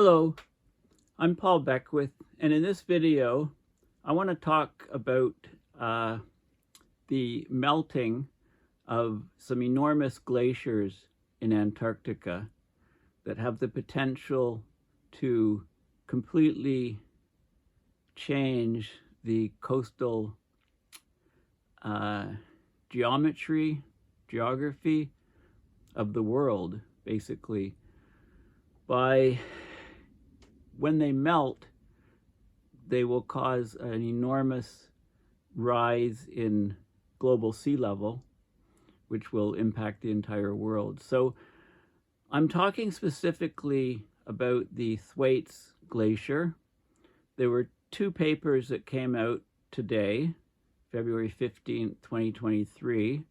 Hello, I'm Paul Beckwith, and in this video I want to talk about the melting of some enormous glaciers in Antarctica that have the potential to completely change the coastal geography of the world, basically. When they melt, they will cause an enormous rise in global sea level, which will impact the entire world. So I'm talking specifically about the Thwaites Glacier. There were two papers that came out today, February 15th, 2023,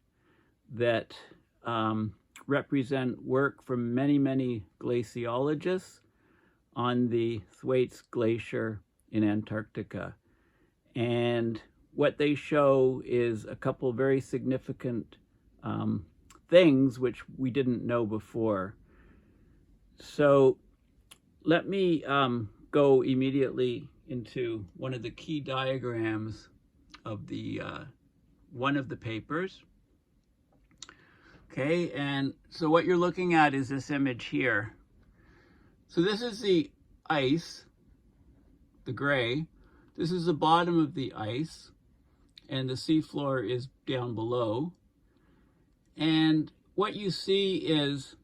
that represent work from many glaciologists on the Thwaites Glacier in Antarctica. And what they show is a couple very significant things which we didn't know before. So let me go immediately into one of the key diagrams of the one of the papers. Okay, and so what you're looking at is this image here. So this is the ice, the gray. This is the bottom of the ice, and the seafloor is down below. And what you see is,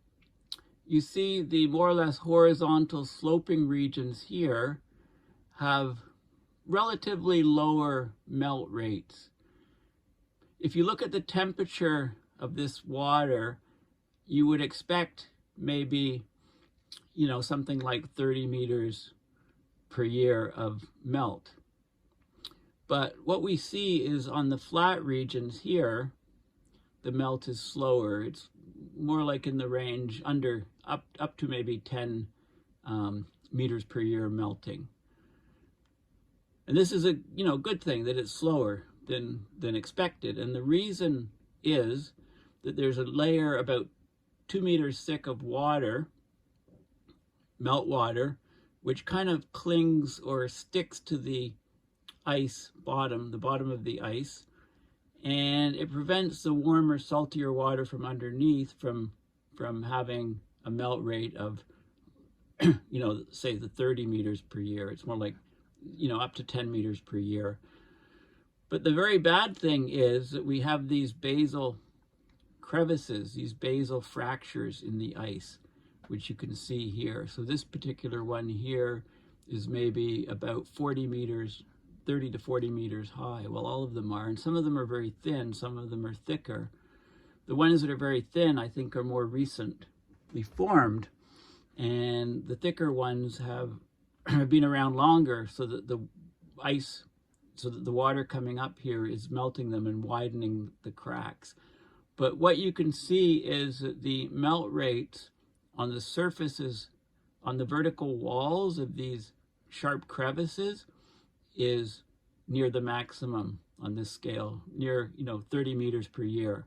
you see the more or less horizontal sloping regions here have relatively lower melt rates. If you look at the temperature of this water, you would expect maybe, something like 30 meters per year of melt. But what we see is on the flat regions here, the melt is slower. It's more like in the range up to maybe 10 meters per year melting. And this is a good thing that it's slower than expected. And the reason is that there's a layer about 2 meters thick of water, melt water, which kind of clings or sticks to the ice bottom, the bottom of the ice, and it prevents the warmer, saltier water from underneath from having a melt rate of, say the 30 meters per year. It's more like, up to 10 meters per year. But the very bad thing is that we have these basal crevices, these basal fractures in the ice, which you can see here. So this particular one here is maybe about 40 meters, 30 to 40 meters high. Well, all of them are, and some of them are very thin, some of them are thicker. The ones that are very thin, I think, are more recently formed, and the thicker ones have been around longer, so that the ice, so that the water coming up here is melting them and widening the cracks. But what you can see is that the melt rates on the surfaces, on the vertical walls of these sharp crevices, is near the maximum on this scale, near 30 meters per year.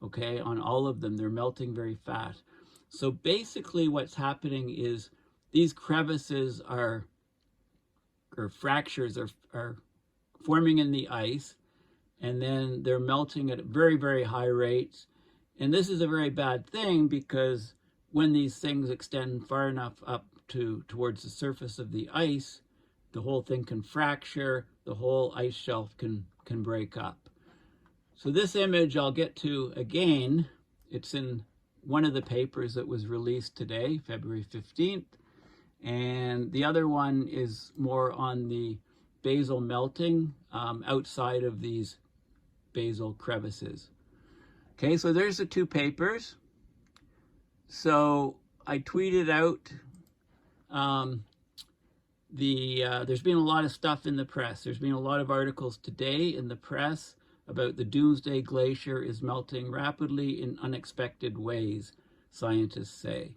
Okay, on all of them, they're melting very fast. So basically what's happening is these crevices or fractures are forming in the ice, and then they're melting at very high rates. And this is a very bad thing, because when these things extend far enough up towards the surface of the ice, the whole thing can fracture, the whole ice shelf can break up. So this image I'll get to again. It's in one of the papers that was released today, February 15th. And the other one is more on the basal melting outside of these basal crevices. Okay, so there's the two papers. So I tweeted out there's been a lot of stuff in the press. There's been a lot of articles today in the press about the Doomsday Glacier is melting rapidly in unexpected ways, scientists say.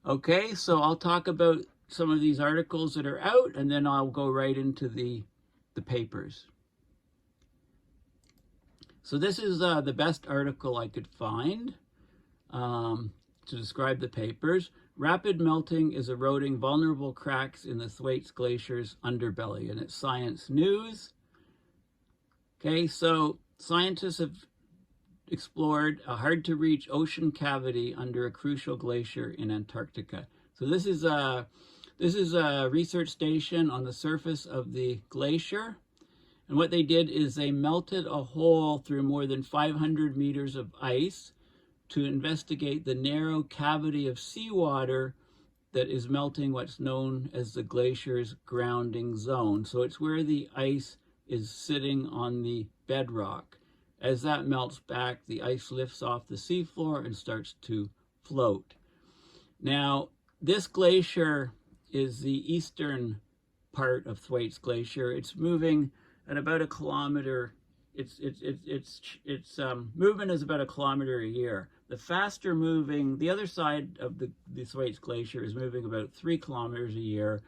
Okay, so I'll talk about some of these articles that are out, and then I'll go right into the papers. So this is the best article I could find to describe the papers. Rapid melting is eroding vulnerable cracks in the Thwaites Glacier's underbelly, and it's Science News. Okay, so scientists have explored a hard-to-reach ocean cavity under a crucial glacier in Antarctica. So this is a research station on the surface of the glacier. And what they did is they melted a hole through more than 500 meters of ice to investigate the narrow cavity of seawater that is melting what's known as the glacier's grounding zone. So it's where the ice is sitting on the bedrock. As that melts back, the ice lifts off the seafloor and starts to float. Now, this glacier is the eastern part of Thwaites Glacier. It's moving at about a kilometer. Its movement is about a kilometer a year. The faster moving, the other side of the Thwaites Glacier is moving about 3 kilometers a year.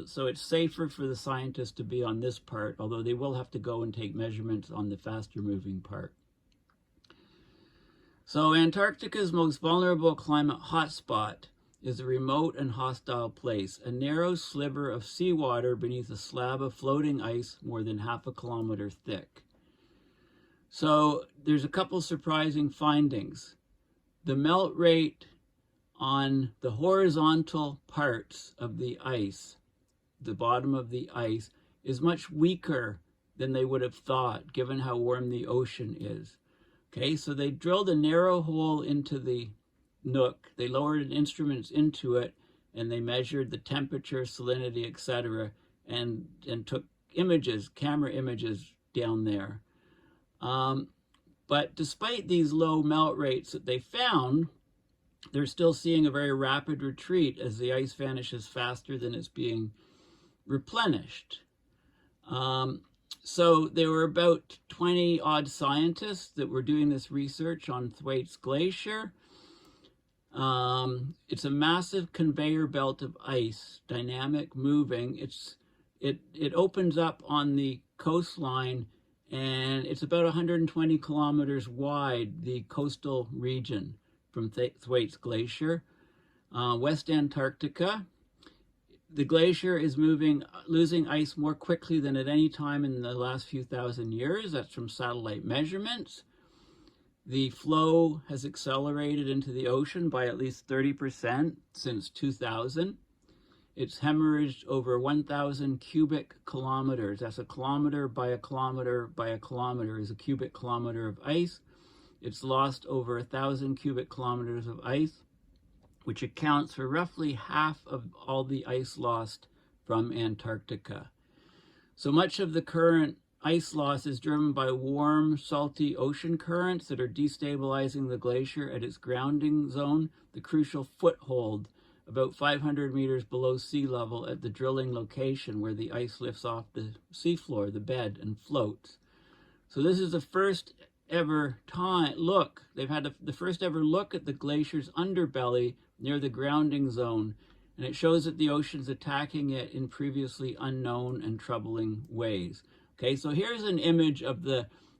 So it's safer for the scientists to be on this part, although they will have to go and take measurements on the faster moving part. So Antarctica's most vulnerable climate hotspot is a remote and hostile place, a narrow sliver of seawater beneath a slab of floating ice more than half a kilometer thick. So there's a couple surprising findings. The melt rate on the horizontal parts of the ice, the bottom of the ice, is much weaker than they would have thought, given how warm the ocean is. Okay, so they drilled a narrow hole into the nook, they lowered instruments into it, and they measured the temperature, salinity, etc., and took images, camera images down there. But despite these low melt rates that they found, they're still seeing a very rapid retreat as the ice vanishes faster than it's being replenished. So there were about 20 odd scientists that were doing this research on Thwaites Glacier. It's a massive conveyor belt of ice, dynamic, moving. It opens up on the coastline, and it's about 120 kilometers wide, the coastal region from Thwaites Glacier, West Antarctica. The glacier is losing ice more quickly than at any time in the last few thousand years. That's from satellite measurements. The flow has accelerated into the ocean by at least 30% since 2000. It's hemorrhaged over 1,000 cubic kilometers. That's a kilometer by a kilometer by a kilometer is a cubic kilometer of ice. It's lost over 1,000 cubic kilometers of ice, which accounts for roughly half of all the ice lost from Antarctica. So much of the current ice loss is driven by warm, salty ocean currents that are destabilizing the glacier at its grounding zone, the crucial foothold about 500 meters below sea level at the drilling location where the ice lifts off the seafloor, the bed, and floats. So this is the first ever look. They've had the first ever look at the glacier's underbelly near the grounding zone, and it shows that the ocean's attacking it in previously unknown and troubling ways. Okay, so here's an image of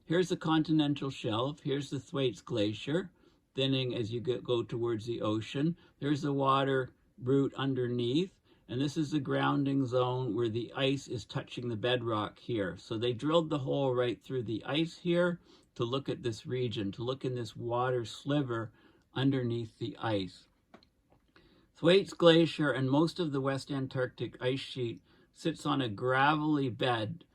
here's the continental shelf, here's the Thwaites Glacier, thinning as you go towards the ocean. There's the water route underneath, and this is the grounding zone where the ice is touching the bedrock here. So they drilled the hole right through the ice here to look at this region, to look in this water sliver underneath the ice. Thwaites Glacier and most of the West Antarctic Ice Sheet sits on a gravelly bed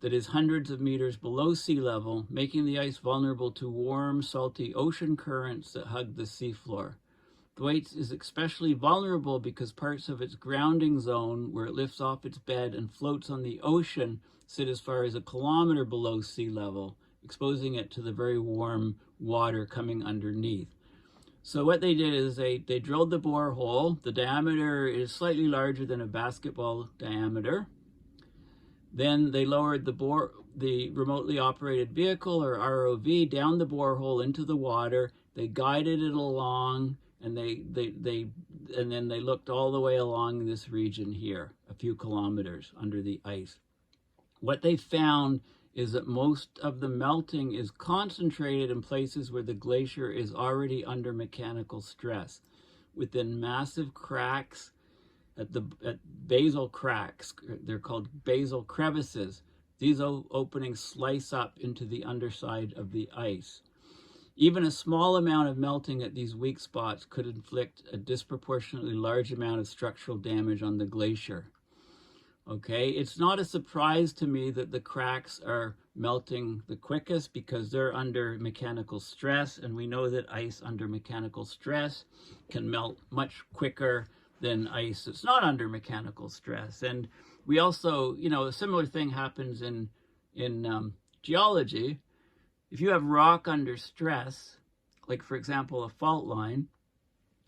that is hundreds of meters below sea level, making the ice vulnerable to warm, salty ocean currents that hug the seafloor. Thwaites is especially vulnerable because parts of its grounding zone, where it lifts off its bed and floats on the ocean, sit as far as a kilometer below sea level, exposing it to the very warm water coming underneath. So what they did is they drilled the borehole. The diameter is slightly larger than a basketball diameter. Then they lowered the remotely operated vehicle, or ROV, down the borehole into the water. They guided it along, and then they looked all the way along this region here, a few kilometers under the ice. What they found is that most of the melting is concentrated in places where the glacier is already under mechanical stress. within massive cracks at basal cracks. They're called basal crevices. These openings slice up into the underside of the ice. Even a small amount of melting at these weak spots could inflict a disproportionately large amount of structural damage on the glacier. Okay, it's not a surprise to me that the cracks are melting the quickest because they're under mechanical stress, and we know that ice under mechanical stress can melt much quicker than ice that's not under mechanical stress. And we also, you know, a similar thing happens in geology. If you have rock under stress, like for example a fault line,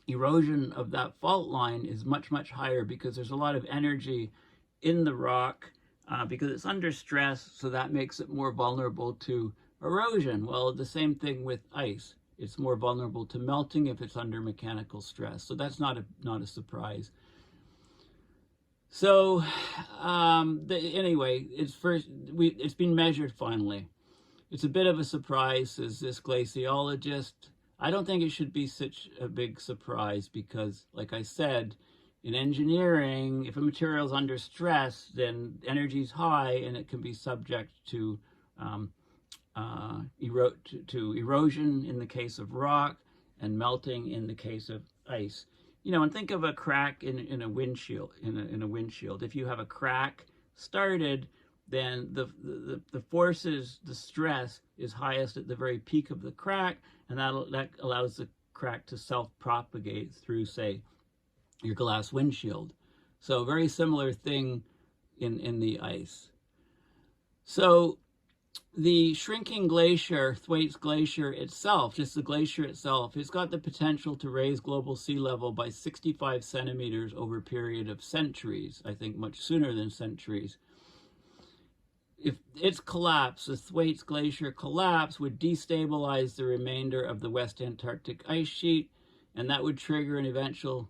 erosion of that fault line is much, much higher because there's a lot of energy in the rock because it's under stress, so that makes it more vulnerable to erosion. Well, the same thing with ice. It's more vulnerable to melting if it's under mechanical stress. So that's not a surprise. So anyway, it's been measured finally. It's a bit of a surprise, says this glaciologist. I don't think it should be such a big surprise because, like I said, in engineering, if a material is under stress, then energy is high and it can be subject to erosion in the case of rock and melting in the case of ice. You know, and think of a crack in a windshield. In a windshield, if you have a crack started, then the forces, the stress is highest at the very peak of the crack, and that allows the crack to self-propagate through, say, your glass windshield. So very similar thing in the ice. So the shrinking glacier, Thwaites Glacier itself, just the glacier itself, has got the potential to raise global sea level by 65 centimeters over a period of centuries, I think much sooner than centuries. If its collapse, the Thwaites Glacier collapse, would destabilize the remainder of the West Antarctic Ice Sheet, and that would trigger an eventual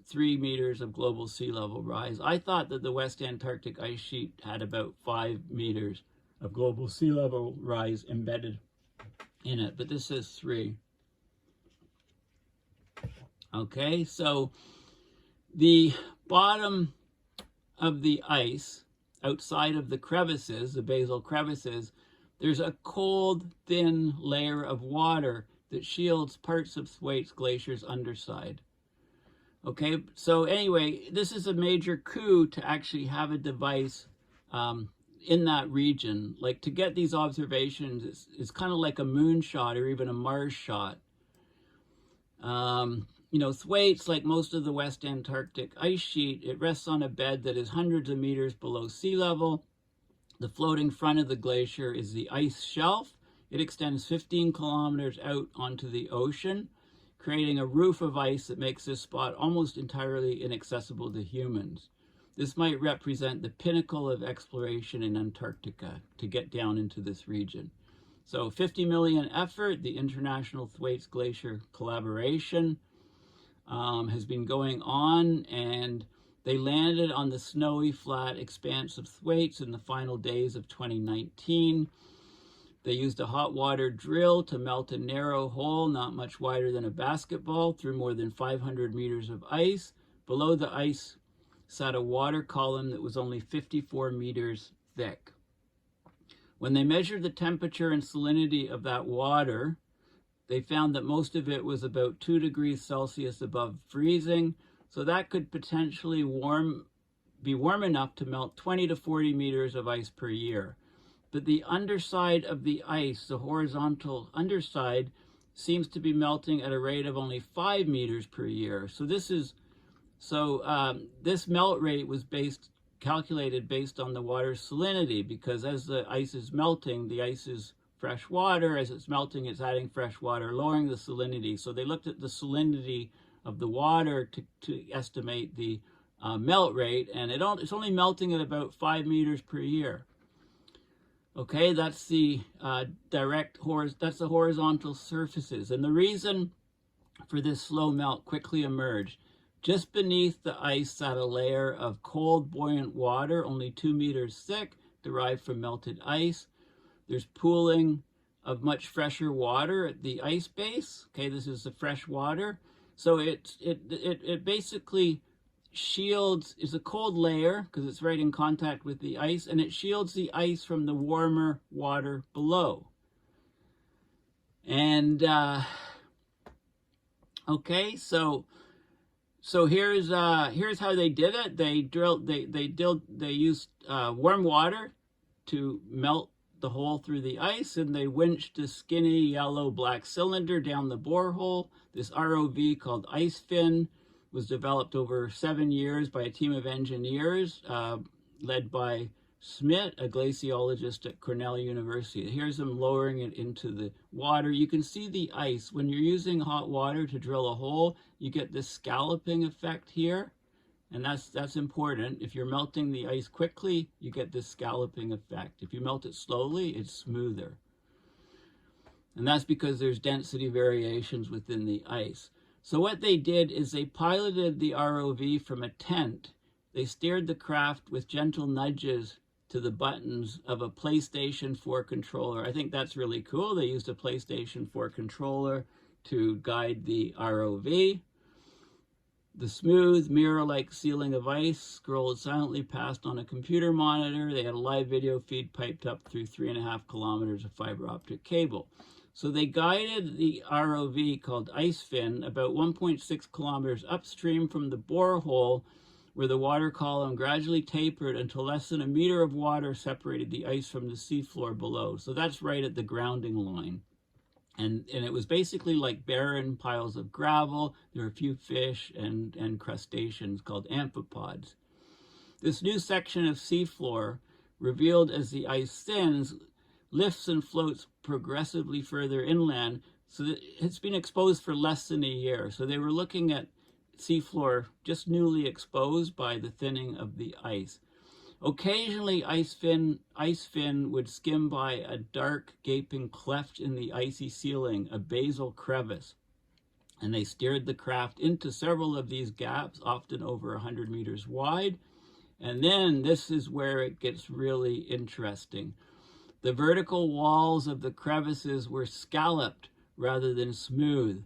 3 meters of global sea level rise. I thought that the West Antarctic Ice Sheet had about 5 meters of global sea level rise embedded in it, but this says 3. Okay, so the bottom of the ice, outside of the crevices, the basal crevices, there's a cold, thin layer of water that shields parts of Thwaites Glacier's underside. Okay, so anyway, this is a major coup to actually have a device in that region. Like, to get these observations is kind of like a moon shot or even a Mars shot. You know, Thwaites, like most of the West Antarctic Ice Sheet, it rests on a bed that is hundreds of meters below sea level. The floating front of the glacier is the ice shelf. It extends 15 kilometers out onto the ocean, creating a roof of ice that makes this spot almost entirely inaccessible to humans. This might represent the pinnacle of exploration in Antarctica to get down into this region. So 50 million effort, the International Thwaites Glacier Collaboration has been going on, and they landed on the snowy flat expanse of Thwaites in the final days of 2019. They used a hot water drill to melt a narrow hole not much wider than a basketball through more than 500 meters of ice. Below the ice sat a water column that was only 54 meters thick. When they measured the temperature and salinity of that water, they found that most of it was about 2 degrees Celsius above freezing, so that could potentially be warm enough to melt 20 to 40 meters of ice per year. But the underside of the ice, the horizontal underside, seems to be melting at a rate of only 5 meters per year. So this melt rate was calculated based on the water's salinity, because as the ice is melting, the ice is fresh water. As it's melting, it's adding fresh water, lowering the salinity. So they looked at the salinity of the water to estimate the melt rate, and it's only melting at about 5 meters per year. Okay, that's the that's the horizontal surfaces. And the reason for this slow melt quickly emerged. Just beneath the ice sat a layer of cold, buoyant water, only 2 meters thick, derived from melted ice. There's pooling of much fresher water at the ice base. Okay, this is the fresh water. So it basically shields, is a cold layer because it's right in contact with the ice, and it shields the ice from the warmer water below. And okay, so here's how they did it. They used warm water to melt the hole through the ice, and they winched a skinny yellow black cylinder down the borehole. This ROV called Ice Fin was developed over 7 years by a team of engineers led by Schmidt, a glaciologist at Cornell University. Here's them lowering it into the water. You can see the ice. When you're using hot water to drill a hole, you get this scalloping effect here, and that's important. If you're melting the ice quickly, you get this scalloping effect. If you melt it slowly, it's smoother. And that's because there's density variations within the ice. So what they did is they piloted the ROV from a tent. They steered the craft with gentle nudges to the buttons of a PlayStation 4 controller. I think that's really cool. They used a PlayStation 4 controller to guide the ROV. The smooth, mirror-like ceiling of ice scrolled silently past on a computer monitor. They had a live video feed piped up through 3.5 kilometers of fiber optic cable. So they guided the ROV called Ice Fin about 1.6 kilometers upstream from the borehole, where the water column gradually tapered until less than a meter of water separated the ice from the seafloor below. So that's right at the grounding line. And it was basically like barren piles of gravel. There were a few fish and crustaceans called amphipods. This new section of seafloor, revealed as the ice thins, lifts and floats progressively further inland, so that it's been exposed for less than a year. So they were looking at seafloor just newly exposed by the thinning of the ice. Occasionally, Ice Fin would skim by a dark, gaping cleft in the icy ceiling, a Basil Crevice, and they steered the craft into several of these gaps, often over 100 meters wide. And then this is where it gets really interesting. The vertical walls of the crevices were scalloped rather than smooth.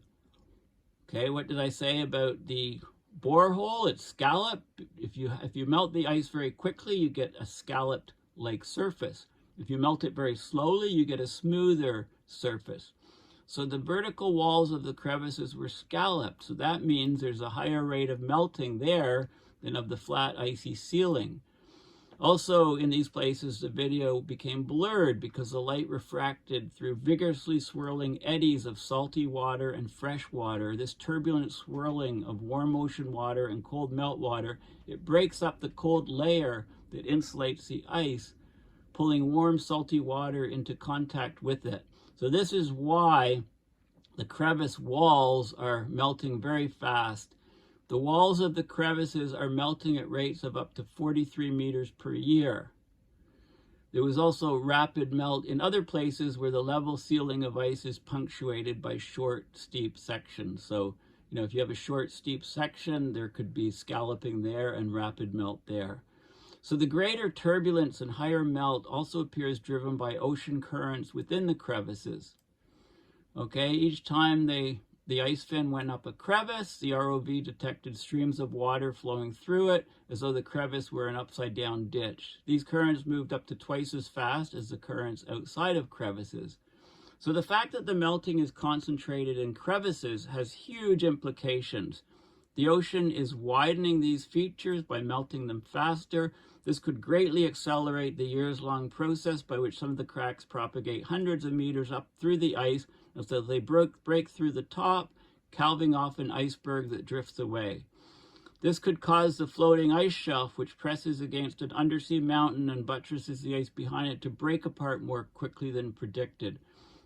Okay, what did I say about the borehole? It's scalloped. If you melt the ice very quickly, you get a scalloped-like surface. If you melt it very slowly, you get a smoother surface. So the vertical walls of the crevices were scalloped. So that means there's a higher rate of melting there than of the flat, icy ceiling. Also, in these places, the video became blurred because the light refracted through vigorously swirling eddies of salty water and fresh water. This turbulent swirling of warm ocean water and cold melt water, it breaks up the cold layer that insulates the ice, pulling warm, salty water into contact with it. So this is why the crevice walls are melting very fast. The walls of the crevices are melting at rates of up to 43 meters per year. There was also rapid melt in other places where the level ceiling of ice is punctuated by short, steep sections. So, if you have a short, steep section, there could be scalloping there and rapid melt there. So the greater turbulence and higher melt also appears driven by ocean currents within the crevices. Okay, each time the ice fin went up a crevice, the ROV detected streams of water flowing through it as though the crevice were an upside-down ditch. These currents moved up to twice as fast as the currents outside of crevices. So the fact that the melting is concentrated in crevices has huge implications. The ocean is widening these features by melting them faster. This could greatly accelerate the years-long process by which some of the cracks propagate hundreds of meters up through the ice, and so they break through the top, calving off an iceberg that drifts away. This could cause the floating ice shelf, which presses against an undersea mountain and buttresses the ice behind it, to break apart more quickly than predicted.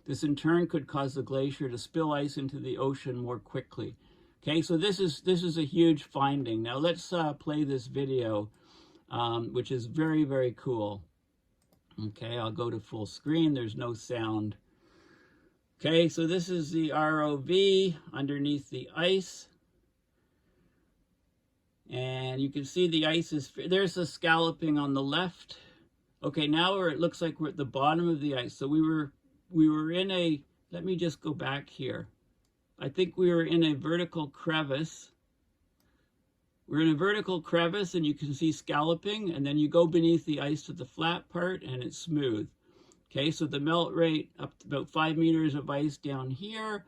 This in turn could cause the glacier to spill ice into the ocean more quickly. Okay, so this is a huge finding. Now let's play this video, which is very, very cool. Okay, I'll go to full screen. There's no sound. Okay, so this is the ROV underneath the ice. And you can see the ice is, there's a scalloping on the left. Okay, now it looks like we're at the bottom of the ice. So we were in a, let me just go back here. I think we were in a vertical crevice. We're in a vertical crevice and you can see scalloping, and then you go beneath the ice to the flat part and it's smooth. Okay, so the melt rate up to about 5 meters of ice down here,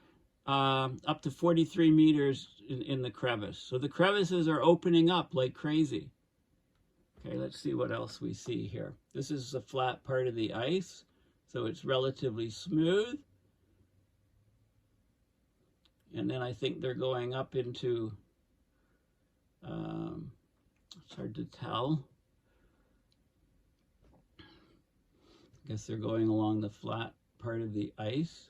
up to 43 meters in the crevice. So the crevices are opening up like crazy. Okay, let's see what else we see here. This is the flat part of the ice, so it's relatively smooth. And then I think they're going up into, it's hard to tell. I guess they're going along the flat part of the ice.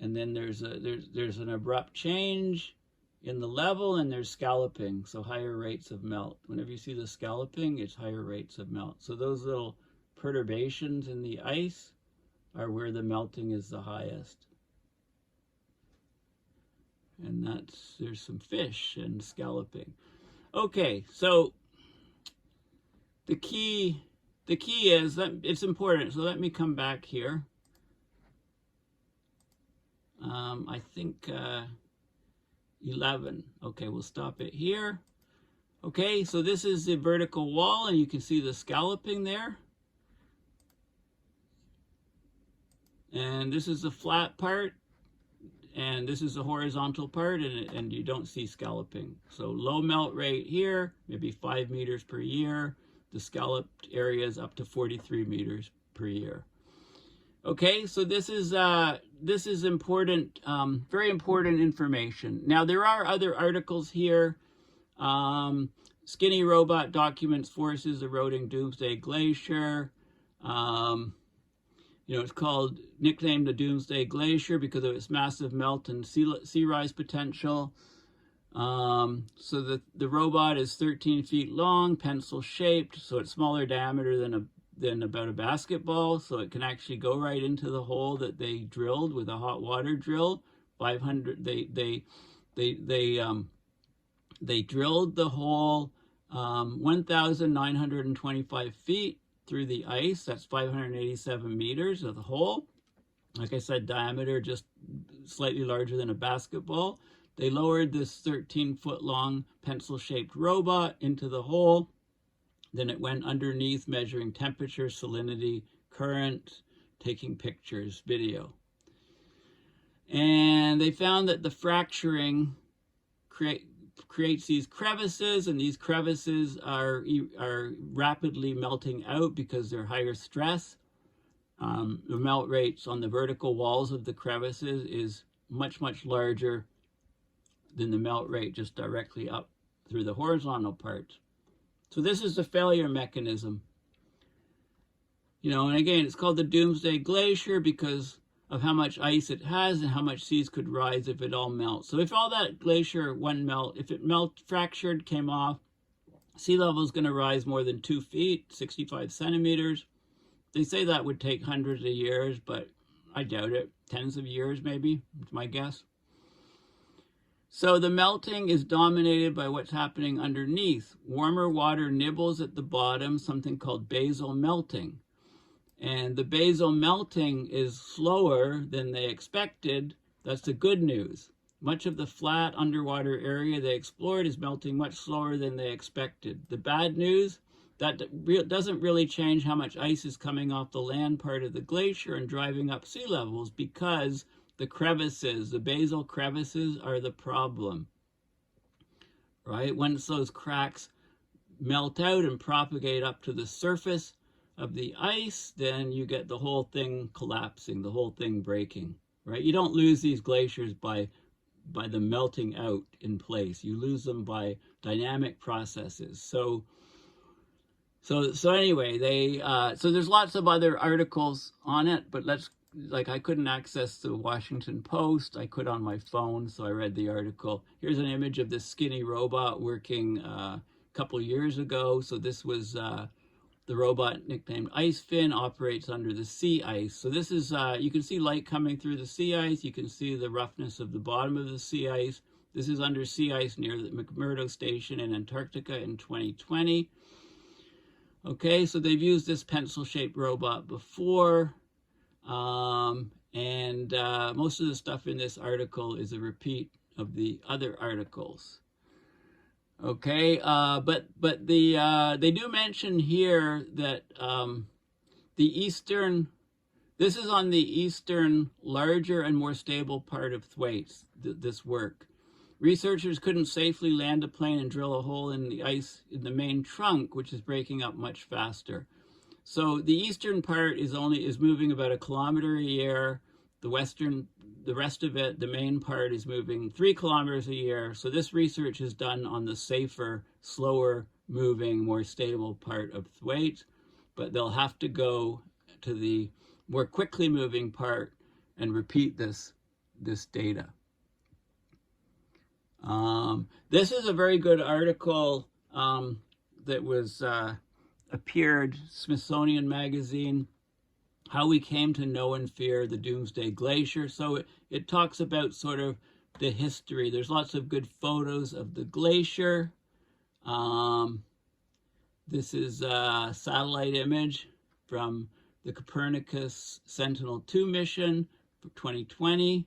And then there's an abrupt change in the level, and there's scalloping, so higher rates of melt. Whenever you see the scalloping, it's higher rates of melt. So those little perturbations in the ice are where the melting is the highest. And there's some fish and scalloping. Okay, so the key is that it's important. So let me come back here. I think 11. Okay, we'll stop it here. Okay, so this is the vertical wall, and you can see the scalloping there. And this is the flat part, and this is the horizontal part, and you don't see scalloping. So low melt rate here, maybe 5 meters per year. The scalloped area is up to 43 meters per year. Okay, so this is important, very important information. Now there are other articles here. Skinny robot documents forces eroding Doomsday Glacier. You know, it's nicknamed the Doomsday Glacier because of its massive melt and sea rise potential. So the robot is 13 feet long, pencil shaped, so it's smaller diameter than about a basketball, so it can actually go right into the hole that they drilled with a hot water drill. 500. They drilled the hole 1,925 feet through the ice. That's 587 meters of the hole. Like I said, diameter just slightly larger than a basketball. They lowered this 13-foot-long pencil-shaped robot into the hole. Then it went underneath, measuring temperature, salinity, current, taking pictures, video. And they found that the fracturing creates these crevices, and these crevices are rapidly melting out because they're higher stress. The melt rates on the vertical walls of the crevices is much, much larger than the melt rate just directly up through the horizontal parts. So this is the failure mechanism. You know, and again, it's called the Doomsday Glacier because of how much ice it has and how much seas could rise if it all melts. So if all that glacier if it fractured, came off, sea level is going to rise more than 2 feet, 65 centimeters. They say that would take hundreds of years, but I doubt it. Tens of years, maybe, it's my guess. So the melting is dominated by what's happening underneath. Warmer water nibbles at the bottom, something called basal melting. And the basal melting is slower than they expected. That's the good news. Much of the flat underwater area they explored is melting much slower than they expected. The bad news, that doesn't really change how much ice is coming off the land part of the glacier and driving up sea levels, because the crevices, the basal crevices, are the problem, right? Once those cracks melt out and propagate up to the surface of the ice, then you get the whole thing collapsing, the whole thing breaking, right? You don't lose these glaciers by them melting out in place. You lose them by dynamic processes. So anyway, so there's lots of other articles on it, but I couldn't access the Washington Post. I could on my phone, so I read the article. Here's an image of this skinny robot working a couple years ago. So this was the robot nicknamed Ice Fin, operates under the sea ice. So this is, you can see light coming through the sea ice. You can see the roughness of the bottom of the sea ice. This is under sea ice near the McMurdo Station in Antarctica in 2020. Okay, so they've used this pencil-shaped robot before. And most of the stuff in this article is a repeat of the other articles. Okay, but they do mention here that the eastern, this is on the eastern, larger and more stable part of Thwaites, this work. Researchers couldn't safely land a plane and drill a hole in the ice in the main trunk, which is breaking up much faster. So the eastern part is moving about 1 kilometer a year. The rest of it, the main part, is moving 3 kilometers a year. So this research is done on the safer, slower moving, more stable part of Thwaites, but they'll have to go to the more quickly moving part and repeat this data. This is a very good article that was appeared, Smithsonian Magazine, How We Came to Know and Fear the Doomsday Glacier. So it talks about sort of the history. There's lots of good photos of the glacier. This is a satellite image from the Copernicus Sentinel-2 mission for 2020.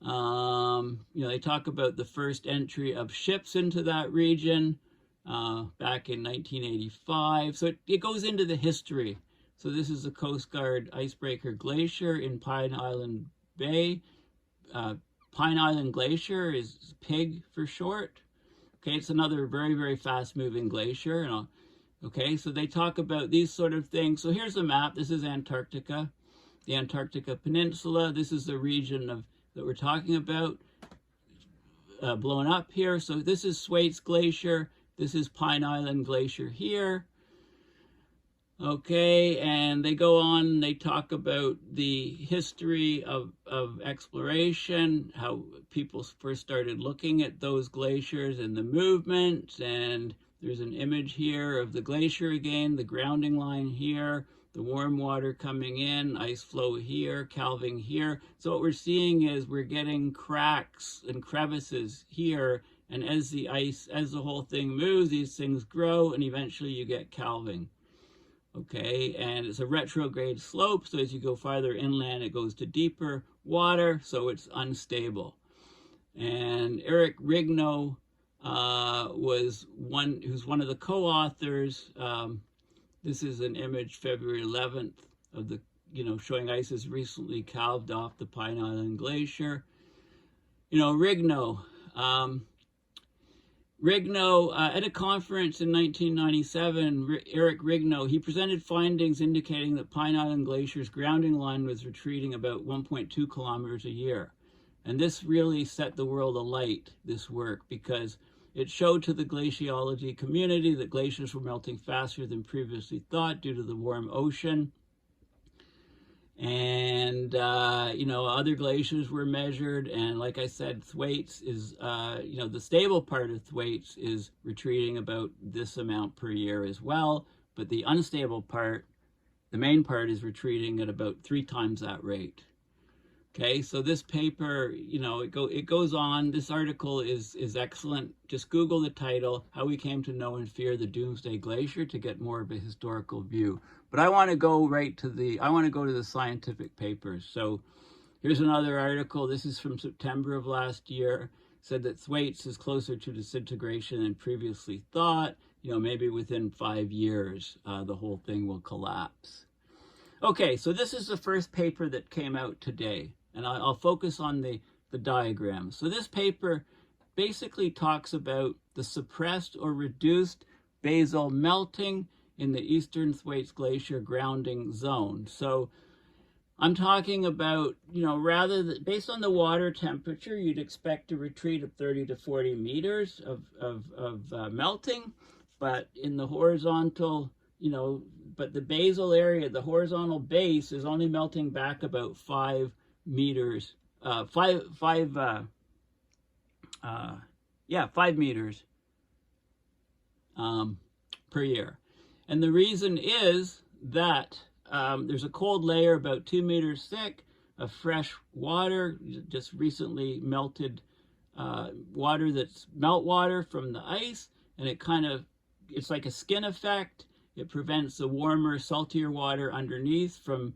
They talk about the first entry of ships into that region back in 1985. So it goes into the history. So this is the Coast Guard Icebreaker Glacier in Pine Island Bay. Pine Island Glacier is PIG for short. Okay, it's another very, very fast-moving glacier. Okay, so they talk about these sort of things. So here's a map. This is Antarctica, the Antarctica Peninsula. This is the region that we're talking about, blown up here. So this is Thwaites Glacier. This is Pine Island Glacier here. Okay, and they go on, they talk about the history of exploration, how people first started looking at those glaciers and the movement, and there's an image here of the glacier again, the grounding line here, the warm water coming in, ice flow here, calving here. So what we're seeing is we're getting cracks and crevices here, and as the whole thing moves, these things grow, and eventually you get calving. Okay, and it's a retrograde slope, so as you go farther inland, it goes to deeper water, so it's unstable. And Eric Rigno who's one of the co-authors. This is an image February 11th of the, showing ice has recently calved off the Pine Island Glacier. Rigno. At a conference in 1997, Eric Rigno, he presented findings indicating that Pine Island Glacier's grounding line was retreating about 1.2 kilometers a year. And this really set the world alight, this work, because it showed to the glaciology community that glaciers were melting faster than previously thought due to the warm ocean. And, other glaciers were measured. And like I said, Thwaites is, the stable part of Thwaites is retreating about this amount per year as well. But the unstable part, the main part, is retreating at about 3 times that rate. Okay, so this paper, it goes on. This article is excellent. Just Google the title, How We Came to Know and Fear the Doomsday Glacier, to get more of a historical view. But I want to go to the scientific papers. So here's another article. This is from September of last year. It said that Thwaites is closer to disintegration than previously thought. Maybe within 5 years, the whole thing will collapse. Okay, so this is the first paper that came out today. And I'll focus on the diagram. So this paper basically talks about the suppressed or reduced basal melting in the eastern Thwaites Glacier grounding zone. So I'm talking about, based on the water temperature, you'd expect a retreat of 30 to 40 meters of melting. But in the horizontal, but the basal area, the horizontal base, is only melting back about 5 meters, 5 meters per year. And the reason is that there's a cold layer about 2 meters thick of fresh water, just recently melted water that's meltwater from the ice, and it's like a skin effect. It prevents the warmer, saltier water underneath from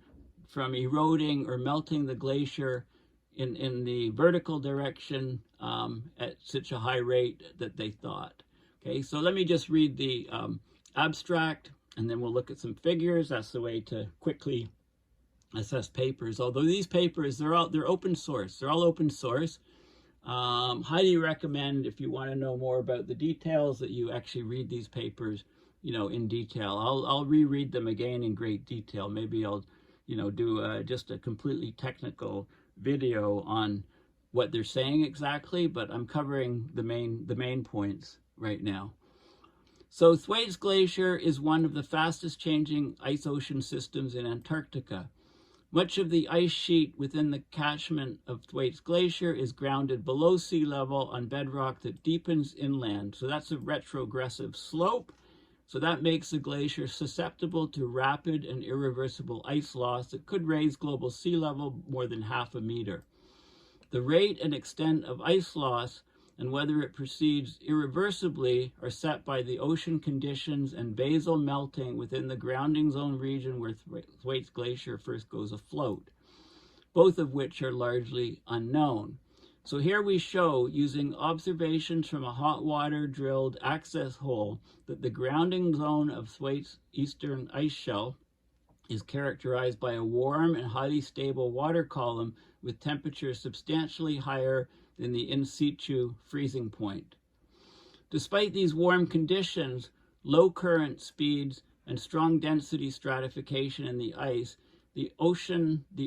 from eroding or melting the glacier in the vertical direction at such a high rate that they thought. Okay, so let me just read the abstract, and then we'll look at some figures. That's the way to quickly assess papers. Although these papers, they're open source. They're all open source. Highly recommend, if you want to know more about the details, that you actually read these papers, in detail. I'll reread them again in great detail. Maybe I'll, do just a completely technical video on what they're saying exactly, but I'm covering the main points right now. So Thwaites Glacier is one of the fastest changing ice ocean systems in Antarctica. Much of the ice sheet within the catchment of Thwaites Glacier is grounded below sea level on bedrock that deepens inland. So that's a retrogressive slope. So that makes the glacier susceptible to rapid and irreversible ice loss that could raise global sea level more than 0.5 meter. The rate and extent of ice loss and whether it proceeds irreversibly are set by the ocean conditions and basal melting within the grounding zone region where Thwaites Glacier first goes afloat, both of which are largely unknown. So here we show, using observations from a hot water drilled access hole, that the grounding zone of Thwaites' eastern ice shelf is characterized by a warm and highly stable water column with temperatures substantially higher than the in situ freezing point. Despite these warm conditions, low current speeds, and strong density stratification in the ice, the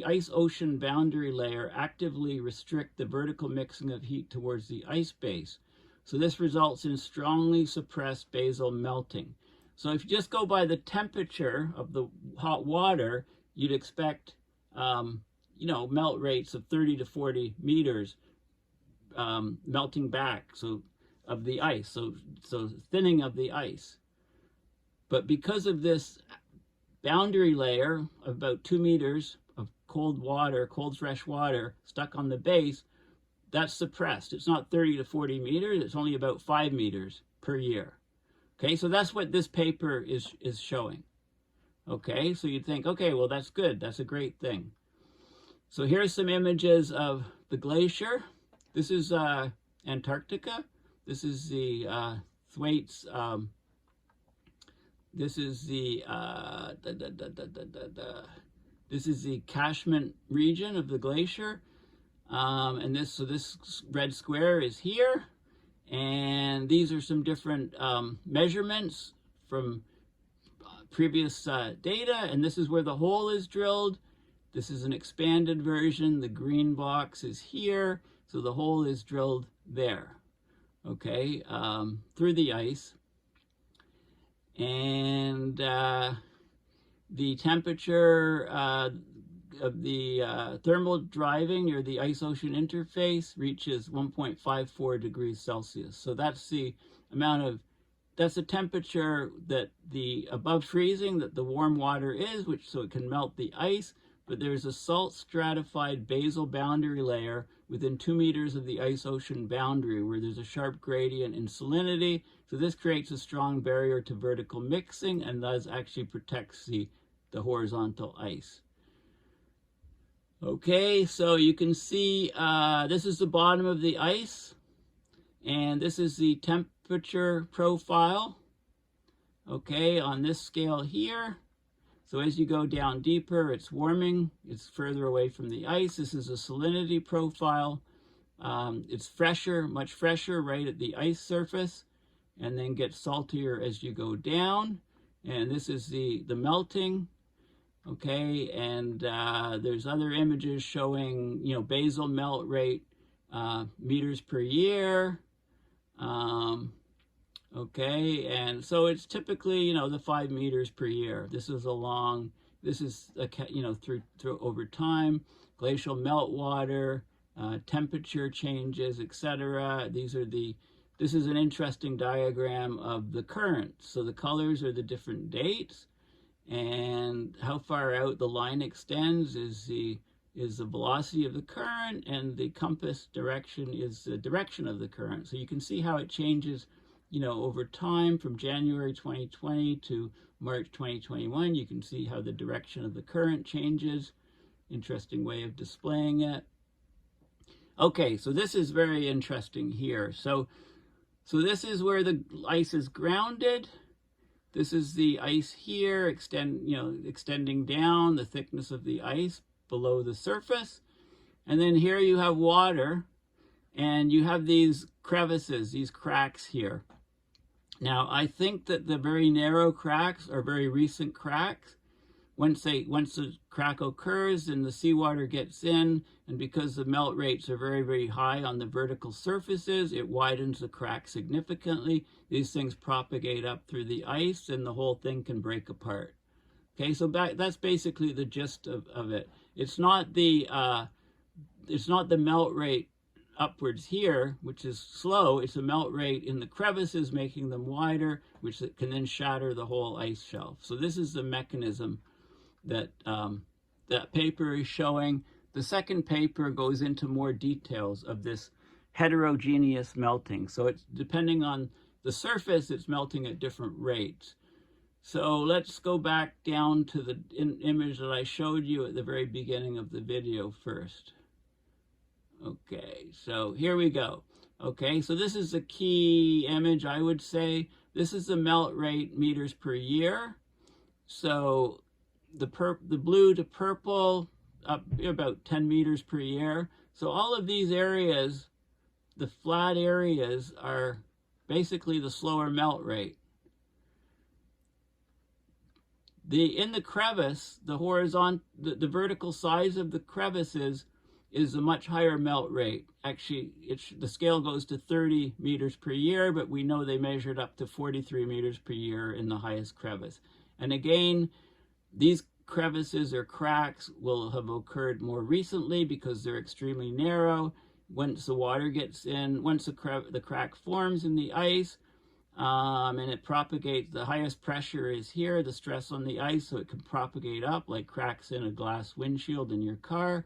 ice-ocean boundary layer actively restrict the vertical mixing of heat towards the ice base. So this results in strongly suppressed basal melting. So if you just go by the temperature of the hot water, you'd expect, melt rates of 30 to 40 meters melting back, so of the ice, so thinning of the ice. But because of this boundary layer of about 2 meters of cold fresh water stuck on the base, that's suppressed. It's not 30 to 40 meters, it's only about 5 meters per year. Okay, so that's what this paper is showing. Okay, so you'd think, okay, well, that's good, that's a great thing. So here's some images of the glacier. This is Antarctica. This is the Thwaites. This is the this is the catchment region of the glacier, and this red square is here, and these are some different measurements from previous data, and this is where the hole is drilled. This is an expanded version. The green box is here. So the hole is drilled there, okay, through the ice. And the temperature of the thermal driving near the ice-ocean interface reaches 1.54 degrees Celsius. So that's the that's the temperature that above freezing that the warm water is, so it can melt the ice. But there's a salt stratified basal boundary layer within 2 meters of the ice-ocean boundary where there's a sharp gradient in salinity. So this creates a strong barrier to vertical mixing and thus actually protects the horizontal ice. Okay, so you can see this is the bottom of the ice, and this is the temperature profile, okay, on this scale here. So as you go down deeper, it's warming, it's further away from the ice. This is a salinity profile. It's fresher, much fresher right at the ice surface, and then gets saltier as you go down. And this is the melting, okay, and there's other images showing, basal melt rate, meters per year. Okay, and so it's typically, the 5 meters per year. This is through over time, glacial meltwater, temperature changes, etc. This is an interesting diagram of the currents. So the colors are the different dates, and how far out the line extends is the velocity of the current, and the compass direction is the direction of the current. So you can see how it changes over time from January 2020 to March 2021. You can see how the direction of the current changes. interesting way of displaying it. Okay, so this is very interesting here. So this is where the ice is grounded. This is the ice here, extending down, the thickness of the ice below the surface. And then here you have water, and you have these crevices, these cracks here. Now, I think that the very narrow cracks are very recent cracks. Once the crack occurs and the seawater gets in, and because the melt rates are very, very high on the vertical surfaces, it widens the crack significantly. These things propagate up through the ice, and the whole thing can break apart. Okay, so that's basically the gist of it. It's not the melt rate upwards here, which is slow. It's a melt rate in the crevices, making them wider, which can then shatter the whole ice shelf. So this is the mechanism that that paper is showing. The second paper goes into more details of this heterogeneous melting. So it's depending on the surface, it's melting at different rates. So let's go back down to the image that I showed you at the very beginning of the video first. Okay, so here we go. Okay, so this is a key image, I would say. This is the melt rate meters per year. So the blue to purple, up about 10 meters per year. So all of these areas, the flat areas, are basically the slower melt rate. In the crevice, the vertical size of the crevices is a much higher melt rate. Actually, the scale goes to 30 meters per year, but we know they measured up to 43 meters per year in the highest crevice. And again, these crevices or cracks will have occurred more recently because they're extremely narrow. Once the water gets in, once the crack forms in the ice, and it propagates, the highest pressure is here, the stress on the ice, so it can propagate up like cracks in a glass windshield in your car.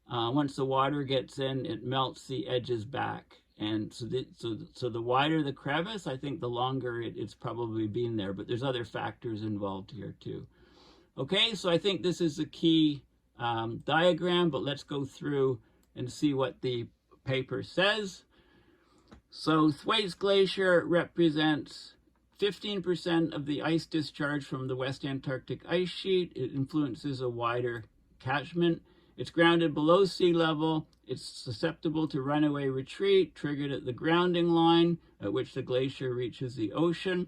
Once the water gets in, it melts the edges back. And so the wider the crevice, I think the longer it's probably been there, but there's other factors involved here too. Okay, so I think this is a key diagram, but let's go through and see what the paper says. So Thwaites Glacier represents 15% of the ice discharge from the West Antarctic Ice Sheet. It influences a wider catchment. It's grounded below sea level. It's susceptible to runaway retreat, triggered at the grounding line, at which the glacier reaches the ocean.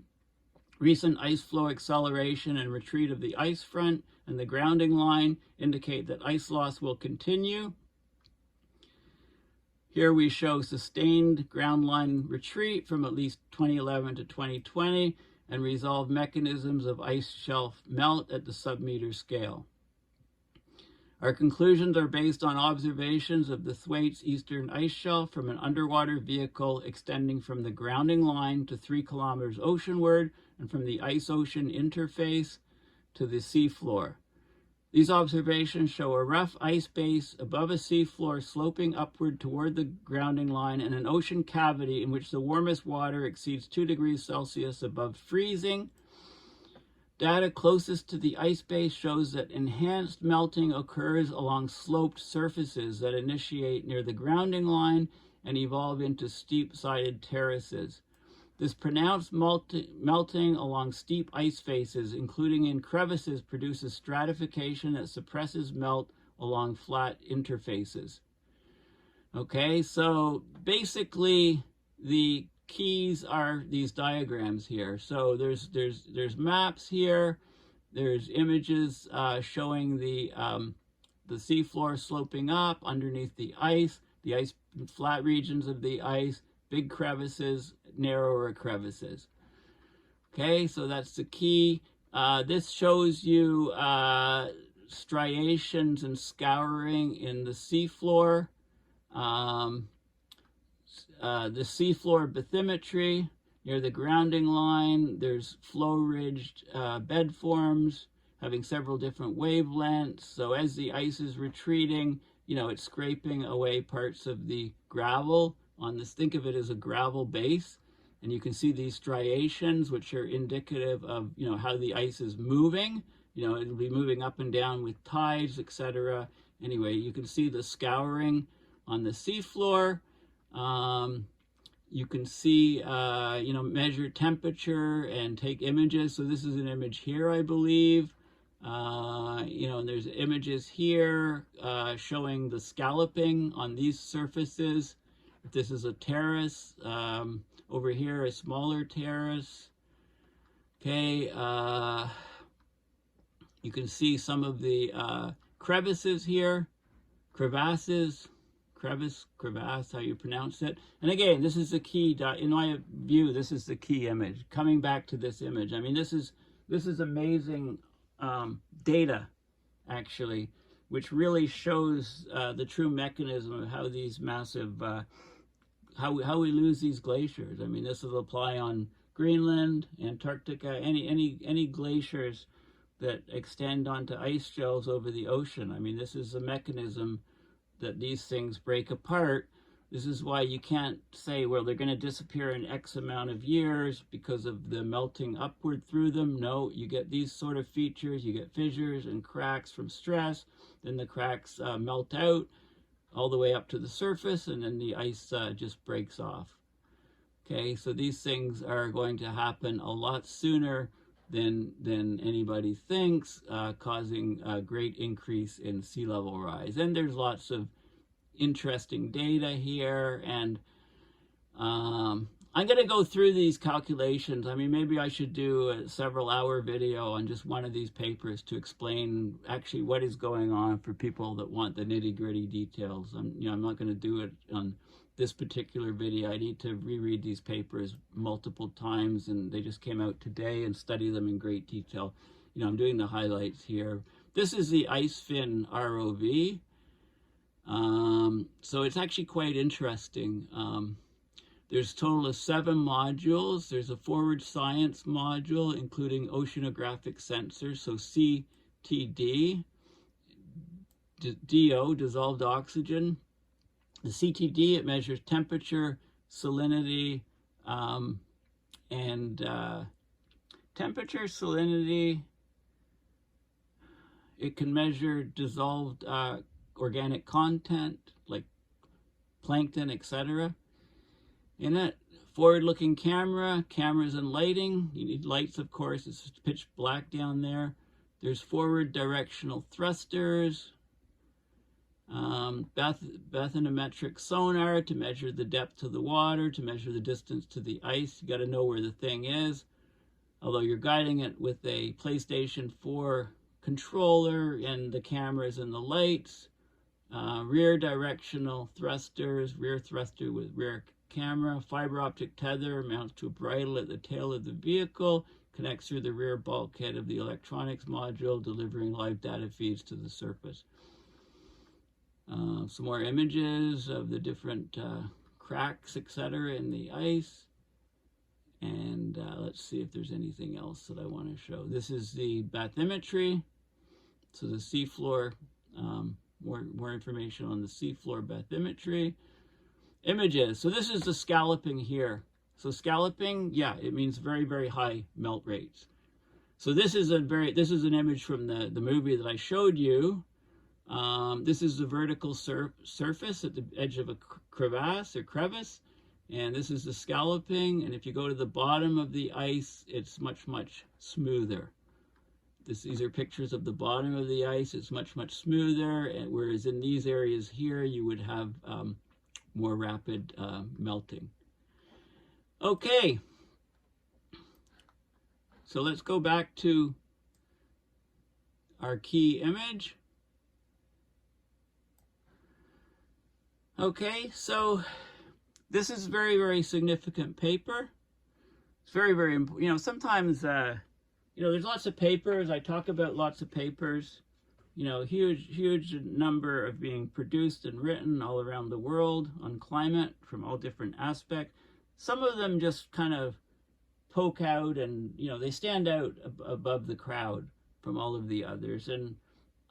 Recent ice flow acceleration and retreat of the ice front and the grounding line indicate that ice loss will continue. Here we show sustained ground line retreat from at least 2011 to 2020 and resolved mechanisms of ice shelf melt at the submeter scale. Our conclusions are based on observations of the Thwaites Eastern Ice Shelf from an underwater vehicle extending from the grounding line to 3 kilometers oceanward and from the ice-ocean interface to the seafloor. These observations show a rough ice base above a seafloor sloping upward toward the grounding line and an ocean cavity in which the warmest water exceeds 2 degrees Celsius above freezing. Data closest to the ice base shows that enhanced melting occurs along sloped surfaces that initiate near the grounding line and evolve into steep-sided terraces. This pronounced melting along steep ice faces, including in crevices, produces stratification that suppresses melt along flat interfaces. Okay, so basically the keys are these diagrams here. So there's maps here. There's images showing the seafloor sloping up underneath the ice flat regions of the ice, big crevices, narrower crevices. Okay, so that's the key. This shows you striations and scouring in the seafloor. The seafloor bathymetry near the grounding line. There's flow-ridged bed forms having several different wavelengths. So as the ice is retreating, it's scraping away parts of the gravel on this. Think of it as a gravel base. And you can see these striations, which are indicative of, how the ice is moving. It'll be moving up and down with tides, etc. Anyway, you can see the scouring on the seafloor. You can see, measure temperature and take images. So this is an image here, I believe. And there's images here showing the scalloping on these surfaces. If this is a terrace, over here a smaller terrace. Okay, you can see some of the crevices here, crevice, how you pronounce it. And again, this is the key, in my view, this is the key image. Coming back to this image, I mean, this is amazing data, actually, which really shows the true mechanism of how these massive, how we lose these glaciers. I mean, this will apply on Greenland, Antarctica, any glaciers that extend onto ice shelves over the ocean. I mean, this is a mechanism that these things break apart. This is why you can't say, well, they're going to disappear in X amount of years because of the melting upward through them. No, you get these sort of features. You get fissures and cracks from stress. Then the cracks melt out all the way up to the surface, and then the ice just breaks off. Okay, so these things are going to happen a lot sooner than anybody thinks, causing a great increase in sea level rise. And there's lots of interesting data here, and I'm going to go through these calculations. I mean, maybe I should do a several-hour video on just one of these papers to explain actually what is going on for people that want the nitty-gritty details. I'm not going to do it on this particular video. I need to reread these papers multiple times, and they just came out today, and study them in great detail. I'm doing the highlights here. This is the ice fin ROV. So it's actually quite interesting. There's a total of 7 modules. There's a forward science module, including oceanographic sensors, so CTD, DO, dissolved oxygen. The CTD, it measures temperature, salinity, temperature, salinity. It can measure dissolved organic content, like plankton, etc. In it, forward-looking cameras and lighting. You need lights, of course. It's pitch black down there. There's forward directional thrusters. Bathymetric sonar to measure the depth of the water, to measure the distance to the ice. You got to know where the thing is. Although you're guiding it with a PlayStation 4 controller and the cameras and the lights. Rear directional thrusters, rear thruster with rear camera. Fiber optic tether mounts to a bridle at the tail of the vehicle, connects through the rear bulkhead of the electronics module, delivering live data feeds to the surface. Some more images of the different cracks, etc. in the ice. And let's see if there's anything else that I want to show. This is the bathymetry. So the seafloor, more information on the seafloor bathymetry. Images. So this is the scalloping here. So scalloping, yeah, it means very, very high melt rates. So this is an image from the movie that I showed you. This is the vertical surface at the edge of a crevice, and this is the scalloping. And if you go to the bottom of the ice, it's much, much smoother. These are pictures of the bottom of the ice. It's much, much smoother, and whereas in these areas here, you would have more rapid melting. Okay, so let's go back to our key image. Okay, so this is very, very significant paper. It's very, very important. Sometimes, there's lots of papers. I talk about lots of papers. Huge number of being produced and written all around the world on climate from all different aspects. Some of them just kind of poke out and, they stand out above the crowd from all of the others. And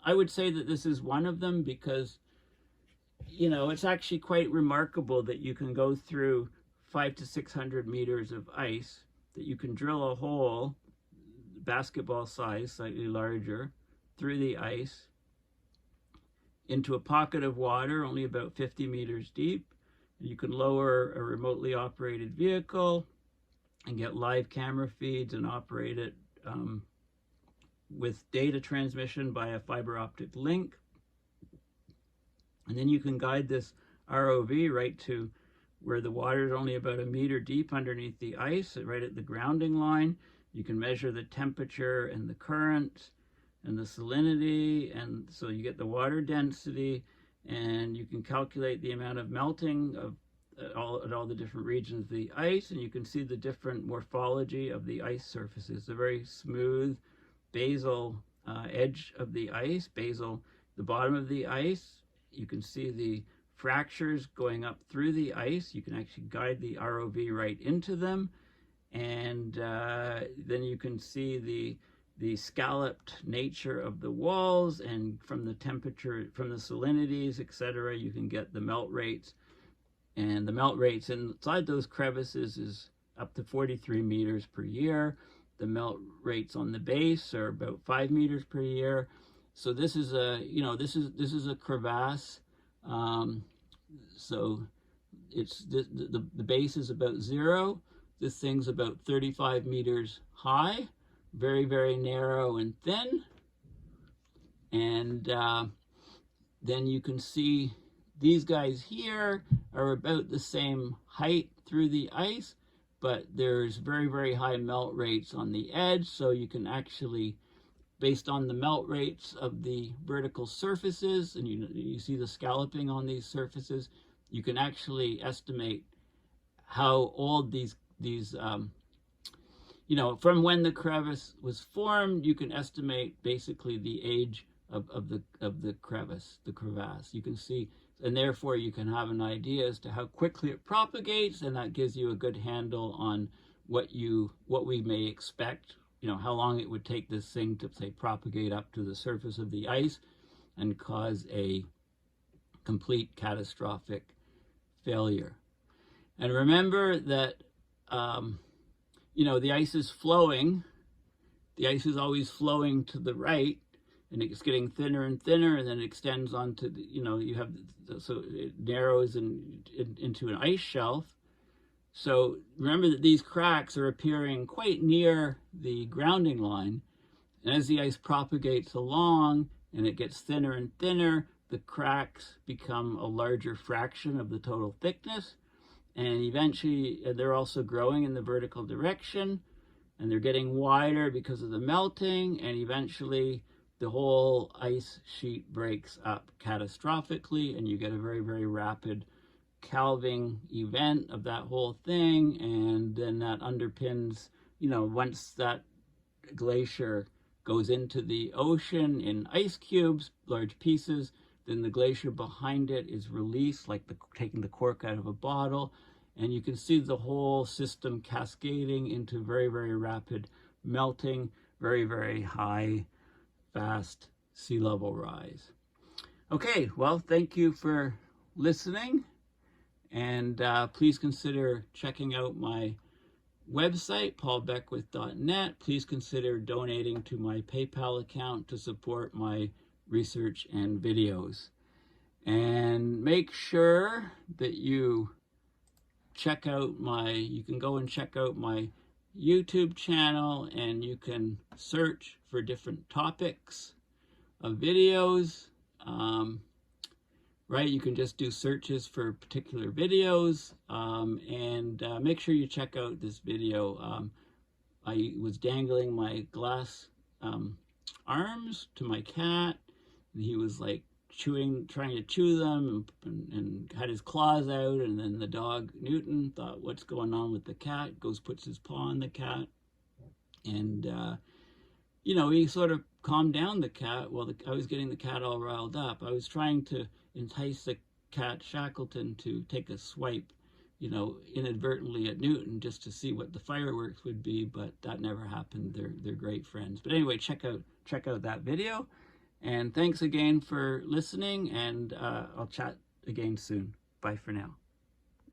I would say that this is one of them because, it's actually quite remarkable that you can go through 500 to 600 meters of ice that you can drill a hole, basketball size, slightly larger, through the ice into a pocket of water only about 50 meters deep. You can lower a remotely operated vehicle and get live camera feeds and operate it with data transmission by a fiber optic link. And then you can guide this ROV right to where the water is only about a meter deep underneath the ice, right at the grounding line. You can measure the temperature and the current and the salinity, and so you get the water density, and you can calculate the amount of melting of at all the different regions of the ice, and you can see the different morphology of the ice surfaces. The very smooth basal edge of the ice, the bottom of the ice. You can see the fractures going up through the ice. You can actually guide the ROV right into them, and then you can see the scalloped nature of the walls, and from the temperature, from the salinities, etc., you can get the melt rates. And the melt rates inside those crevices is up to 43 meters per year. The melt rates on the base are about 5 meters per year. So this is a, this is a crevasse. So it's the base is about 0. This thing's about 35 meters high, very, very narrow and thin. And then you can see these guys here are about the same height through the ice, but there's very, very high melt rates on the edge. So you can actually, based on the melt rates of the vertical surfaces, and you see the scalloping on these surfaces, you can actually estimate how old these from when the crevice was formed. You can estimate basically the age of the crevasse. You can see, and therefore you can have an idea as to how quickly it propagates, and that gives you a good handle on what we may expect, how long it would take this thing to, say, propagate up to the surface of the ice and cause a complete catastrophic failure. And remember that the ice is flowing. The ice is always flowing to the right, and it's getting thinner and thinner, and then it extends onto so it narrows into an ice shelf. So remember that these cracks are appearing quite near the grounding line, and as the ice propagates along and it gets thinner and thinner, the cracks become a larger fraction of the total thickness, and eventually they're also growing in the vertical direction, and they're getting wider because of the melting, and eventually the whole ice sheet breaks up catastrophically, and you get a very, very rapid calving event of that whole thing. And then that underpins, once that glacier goes into the ocean in ice cubes, large pieces, then the glacier behind it is released, like taking the cork out of a bottle, and you can see the whole system cascading into very, very rapid melting, very, very high, fast sea level rise. Okay, well, thank you for listening, and please consider checking out my website, paulbeckwith.net. Please consider donating to my PayPal account to support my research and videos. And make sure that you check out you can go and check out my YouTube channel, and you can search for different topics of videos. Right, you can just do searches for particular videos, and make sure you check out this video. I was dangling my glass arms to my cat, and he was like trying to chew them, and had his claws out, and then the dog Newton thought, what's going on with the cat? Goes, puts his paw on the cat, and he sort of calmed down the cat. Well, I was getting the cat all riled up. I was trying to entice the cat Shackleton to take a swipe, inadvertently at Newton, just to see what the fireworks would be, but that never happened. They're great friends. But anyway, check out that video, and thanks again for listening, and I'll chat again soon. Bye for now.